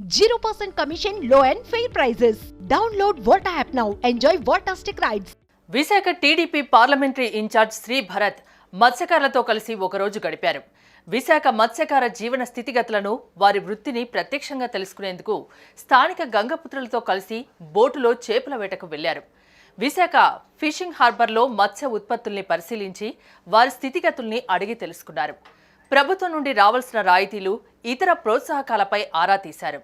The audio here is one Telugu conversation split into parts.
0% commission, low and fair prices. Download Volta app now. Enjoy Voltastic rides. Visakha TDP parliamentary incharge Shri Bharat మత్స్యకారులతో కలిసి ఒకరోజు గడిపారు. విశాఖ మత్స్యకార జీవన స్థితిగతులను, వారి వృత్తిని ప్రత్యక్షంగా తెలుసుకునేందుకు స్థానిక గంగపుత్రులతో కలిసి బోటులో చేపల వేటకు వెళ్లారు. విశాఖ ఫిషింగ్ హార్బర్లో మత్స్య ఉత్పత్తుల్ని పరిశీలించి వారి స్థితిగతుల్ని అడిగి తెలుసుకున్నారు. ప్రభుత్వం నుండి రావాల్సిన రాయితీలు, ఇతర ప్రోత్సాహకాలపై ఆరా తీశారు.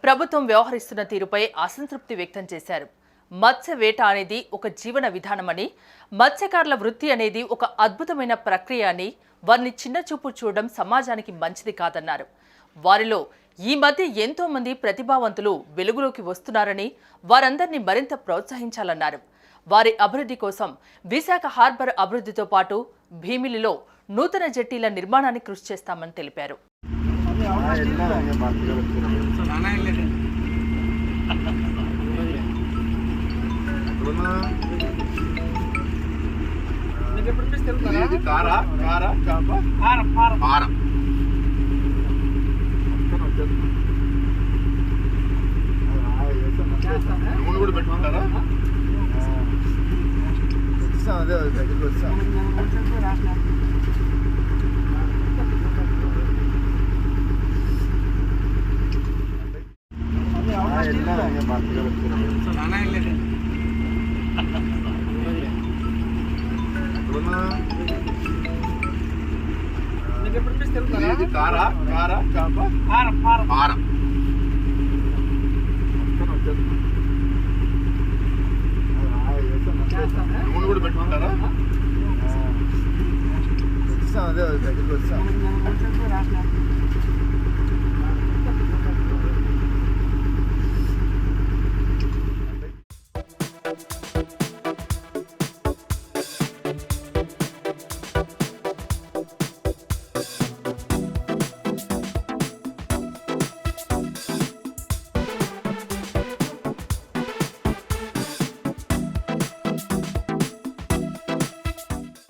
ప్రభుత్వం వ్యవహరిస్తున్న తీరుపై అసంతృప్తి వ్యక్తం చేశారు. మత్స్య వేట అనేది ఒక జీవన విధానమని, మత్స్యకారుల వృత్తి అనేది ఒక అద్భుతమైన ప్రక్రియ అని, వారిని చిన్నచూపు చూడడం సమాజానికి మంచిది కాదన్నారు. వారిలో ఈ మధ్య ఎంతో మంది ప్రతిభావంతులు వెలుగులోకి వస్తున్నారని, వారందరినీ మరింత ప్రోత్సహించాలన్నారు. వారి అభివృద్ధి కోసం విశాఖ హార్బర్ అభివృద్ధితో పాటు భీమిలిలో నూతన జెట్టీల నిర్మాణానికి కృషి చేస్తామని తెలిపారు. కూడా పెట్టుకుంటారా? అదే దగ్గరికి వచ్చాం. కారా కారా కారం